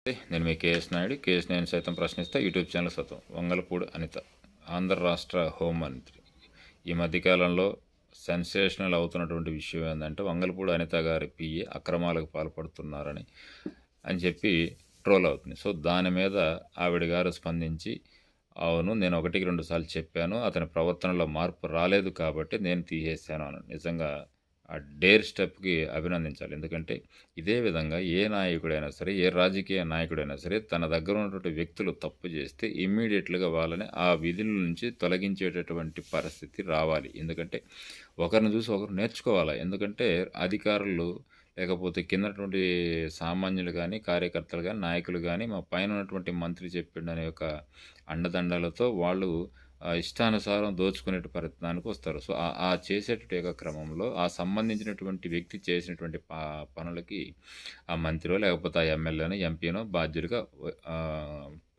నేను మీ KS Naidu. KS నేను సైతం ప్రశ్నిస్తా యూట్యూబ్ ఛానల్ సతం. వంగలపూడి అనిత, ఆంధ్ర రాష్ట్ర హోంమంత్రి. ఈ మధ్యకాలంలో సెన్సేషనల్ అవుతున్నటువంటి విషయం ఏంటంటే వంగలపూడి అనిత గారి పిఏ అక్రమాలకు పాల్పడుతున్నారని చెప్పి ట్రోల్ అవుతుంది. సో దాని మీద ఆవిడ గారు స్పందించి, అవును నేను 1-2 సార్లు చెప్పాను, అతని ప్రవర్తనలో మార్పు రాలేదు కాబట్టి నేను తీసేశాను అని. నిజంగా ఆ డేర్ స్టెప్కి అభినందించాలి. ఎందుకంటే ఇదే విధంగా ఏ నాయకుడైనా సరే, ఏ రాజకీయ నాయకుడైనా సరే తన దగ్గర ఉన్నటువంటి వ్యక్తులు తప్పు చేస్తే ఇమ్మీడియట్గా వాళ్ళని ఆ విధుల నుంచి తొలగించేటటువంటి పరిస్థితి రావాలి. ఎందుకంటే ఒకరిని చూసి ఒకరు నేర్చుకోవాలి. ఎందుకంటే అధికారులు లేకపోతే కిందటువంటి సామాన్యులు కానీ, కార్యకర్తలు కానీ, నాయకులు కానీ మా పైన ఉన్నటువంటి మంత్రి చెప్పిండనే ఒక అండదండలతో వాళ్ళు ఇష్టానుసారం దోచుకునే ప్రయత్నానికి వస్తారు. సో ఆ చేసేటువంటి యొక్క క్రమంలో ఆ సంబంధించినటువంటి వ్యక్తి చేసినటువంటి పనులకి ఆ మంత్రో లేకపోతే ఆ ఎమ్మెల్యేనో ఎంపీనో బాధ్యుడిగా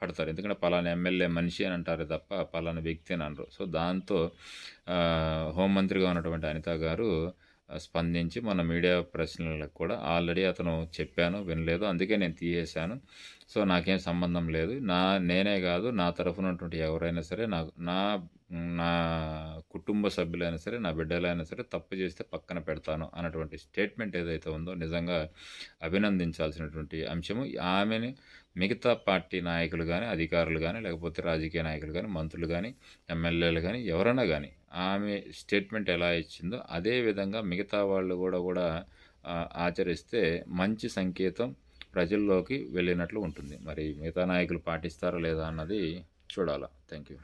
పడతారు. ఎందుకంటే పలానా ఎమ్మెల్యే మనిషి అని అంటారు తప్ప పలానా వ్యక్తి అని అనరు. సో దాంతో హోంమంత్రిగా ఉన్నటువంటి అనిత గారు స్పందించి మన మీడియా ప్రశ్నలకు కూడా ఆల్రెడీ అతను చెప్పాను, వినలేదు, అందుకే నేను తీసేశాను, సో నాకేం సంబంధం లేదు, నేనే కాదు నా తరఫున ఉన్నటువంటి ఎవరైనా సరే నా నా కుటుంబ సభ్యులైనా సరే, నా బిడ్డలైనా సరే తప్పు చేస్తే పక్కన పెడతాను అన్నటువంటి స్టేట్మెంట్ ఏదైతే ఉందో నిజంగా అభినందించాల్సినటువంటి అంశము. ఆమెని మిగతా పార్టీ నాయకులు కానీ, అధికారులు కానీ, లేకపోతే రాజకీయ నాయకులు కానీ, మంత్రులు కానీ, ఎమ్మెల్యేలు కానీ ఎవరైనా కానీ ఆమె స్టేట్మెంట్ ఎలా ఇచ్చిందో అదే విధంగా మిగతా వాళ్ళు కూడా ఆచరిస్తే మంచి సంకేతం ప్రజల్లోకి వెళ్ళినట్లు ఉంటుంది. మరి మిగతా నాయకులు పాటిస్తారా లేదా అన్నది చూడాలా. Thank you.